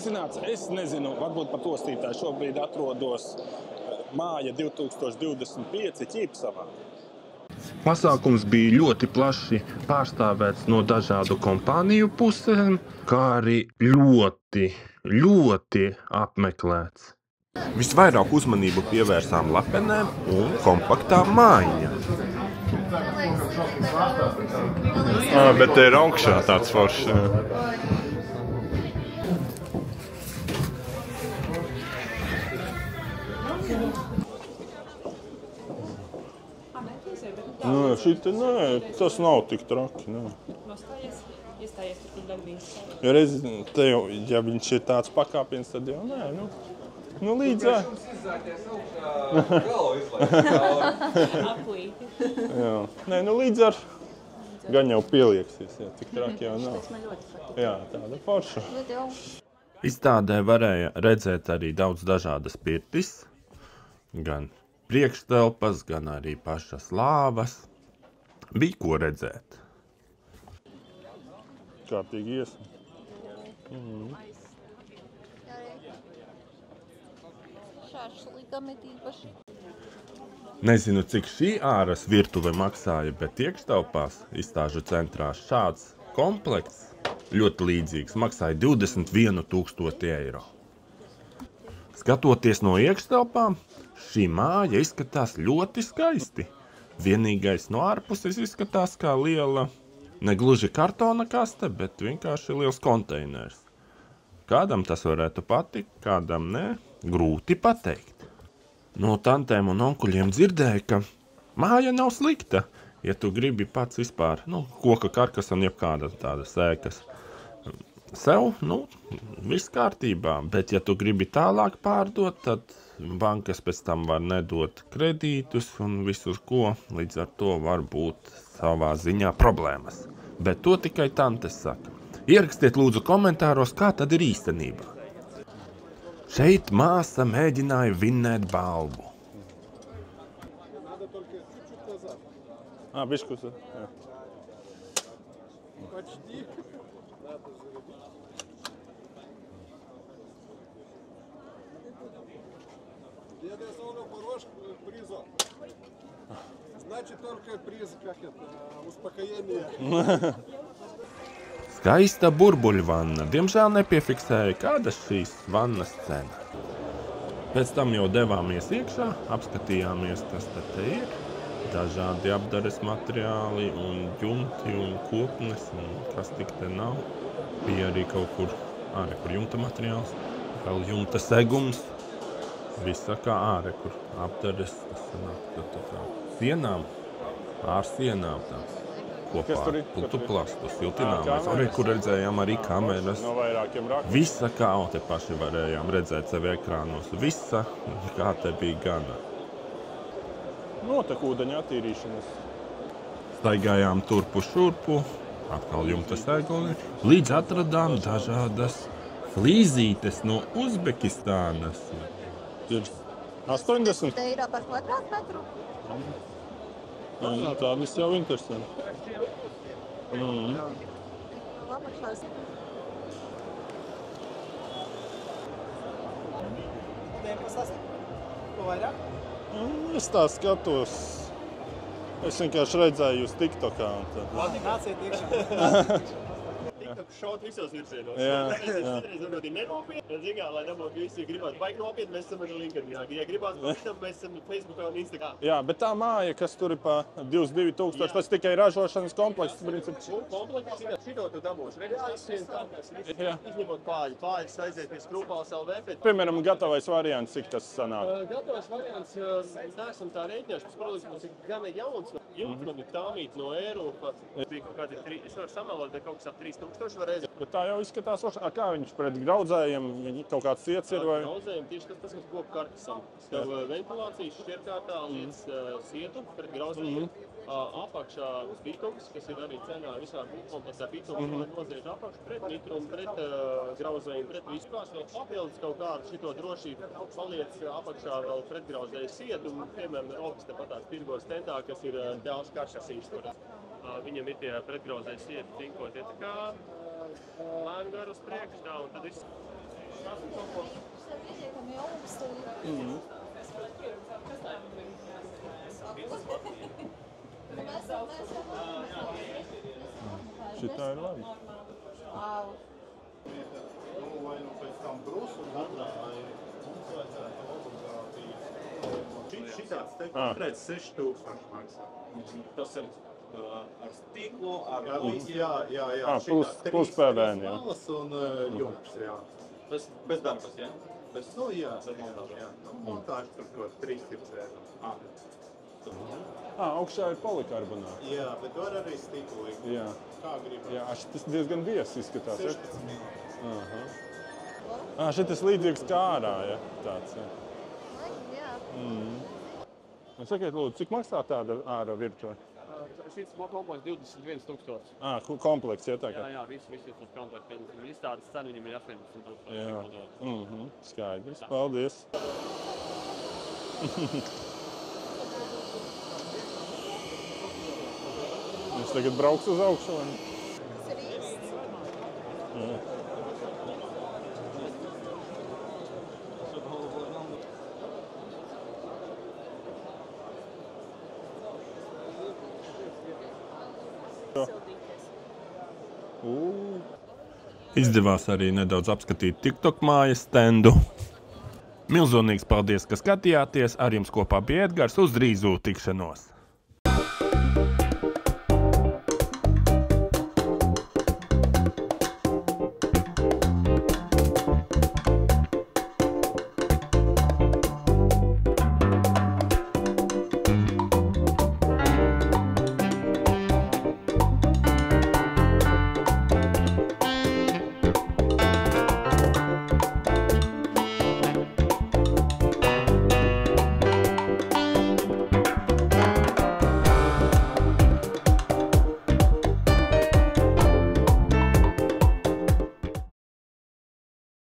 iznāca, es nezinu, varbūt pat ostītāji šobrīd atrodos māja 2025 Ķīpsavā. Pasākums bija ļoti plaši pārstāvēts no dažādu kompāniju pusēm, kā arī ļoti apmeklēts. Visvairāk uzmanību pievērsām lepenēm un kompaktām mājiņām. Bet te ir augšā tāds foršs. Nē, šita nē, tas nav tik traki, nē. Iestājies tur, kur darbības. Jo reiz, te jau, ja viņš ir tāds pakāpiens, tad jau nē, nu līdz ar. Aplīti. Jā, nē, nu līdz ar. Gan jau pielieksies, jā, tik traki jau nav. Jā, tāda forša. Izstādē varēja redzēt arī daudz dažādas pirtis, gan priekštelpas, gan arī pašas lāvas. Bija ko redzēt. Kārtīgi iesma. Nezinu, cik šī āras virtuve maksāja, bet iekštelpās izstāžu centrā šāds komplekts ļoti līdzīgs maksāja 21 000 eiro. Skatoties no iekštelpām, šī māja izskatās ļoti skaisti. Vienīgais no ārpuses izskatās kā liela, ne gluži kartona kaste, bet vienkārši liels konteiners. Kādam tas varētu patikt, kādam ne, grūti pateikt. No tantēm un onkuļiem dzirdēju, ka māja nav slikta, ja tu gribi pats vispār, koka karkasam jebkāda tāda sēkas. Sev, viss kārtībā, bet ja tu gribi tālāk pārdot, tad bankas pēc tam var nedot kredītus un visu ko, līdz ar to var būt savā ziņā problēmas. Bet to tikai tantes saka. Ierakstiet lūdzu komentāros, kā tad ir īstenībā. Šeit māsa mēģināja vinnēt balvu. Biškus, jā. Skaista burbuļvanna. Diemžēl nepiefiksēja, kāda šīs vannas cena. Pēc tam jau devāmies iekšā, apskatījāmies, kas te ir. Dažādi apdares materiāli un jumti un kopnes un kas tik te nav. Bija arī kaut kur jumta materiāls, vēl jumta segums. Visa kā kur apdares, tas sanāk kā sienām, ārsienām tās. Kopā ar putuplastu, siltināmais. Arī, kur redzējām arī kameras. Visa kā, te paši varējām redzēt sevi ekrānos. Visa, kā te bija gana. Notek ūdeņa attīrīšanas. Staigājām turpu šurpu, atkal jumta seguli, līdz atradām dažādas flīzītes no Uzbekistānas. Ir 80. Te ir par kvadrātmetru? Tādas jau interesanti. Es tā skatos. Es vienkārši redzēju jūs TikTokā. Nāciet iekšā. TikTok šaut visos virsienos. Citreiz varbūt ir nenopietni. Zigā, lai nebūtu visi gribētu baigi nopietni, mēs esam arī LinkedInā. Ja gribētu pavisam, mēs esam Facebookā un Instagram. Jā, bet tā māja, kas tur ir pa 22 000, tas tikai ražošanas komplekss. Komplekss, šito tu dabūsi. Izņemot pāļi. Pāļas aiziet pie Skrūpāls LV. Piemēram, gatavais variants, cik tas sanāk? Gatavais variants, neesam tā rēķinājuši. Tas produkts mums ir gana jauns. Jums man ir tāmīt no Eiropa. Bija kaut kādi 3, es varu samelot, bet kaut kas ap 3000 var reizē. Bet tā jau izskatās, kā viņš pret graudzējiem, kaut kāds ciets ir vai? Graudzējiem tieši tas, kas koku karkasam. Tev ventilācijas šķirkārtā līdz sietu pret graudzējiem. Apakšā bitums, kas ir arī cenā visā kompleksā bitums, noziež apakšu pret mitrumu, pret grauzējumu, pret vispārs. Vēl papildus kaut kādu šito drošību paliec apakšā vēl pret grauzēju sietu. Piemēram, Rokas tepatās pirgo stentā, kas ir dēls karkasīs. Viņam ir tie pretgrauzēji sieti tinkot, ja tā kā lēni gar uz priekšu tā, un tad viss. Šitā ir labi. Vai nu pēc tam brusu gandrāji mums vajadzētu obligāti. Šitāds te konkrēts 6000 maksā. Tas ir ar stiklu, ar Jā. Plus PVN, jā. Malas un jumps, jā. bez darbas, jā? Nu, jā. Montāži tur kaut 300 eiro. Augšā ir polikarbonāts. Jā, bet var arī stiklu. Jā. Kā gribam. Jā, tas diezgan biezs izskatās. 16. Šitas līdzīgs kā ārā, ja? Tāds, ja. Sakiet, lūdzu, cik maksā tāda āra virtuve? Šis komplekts 21 000. Komplekts, ja tā kā? Jā, viss ir tas komplekts. Izstādes cena viņam ir 18 000. Jā. Skaidrs. Paldies. Es tagad braukšu uz augšu. Tas ir īsts. Izdevās arī nedaudz apskatīt TikTok mājas stendu. Milzīgs paldies, ka skatījāties. Ar jums kopā bija Edgars. Uz drīzu tikšanos!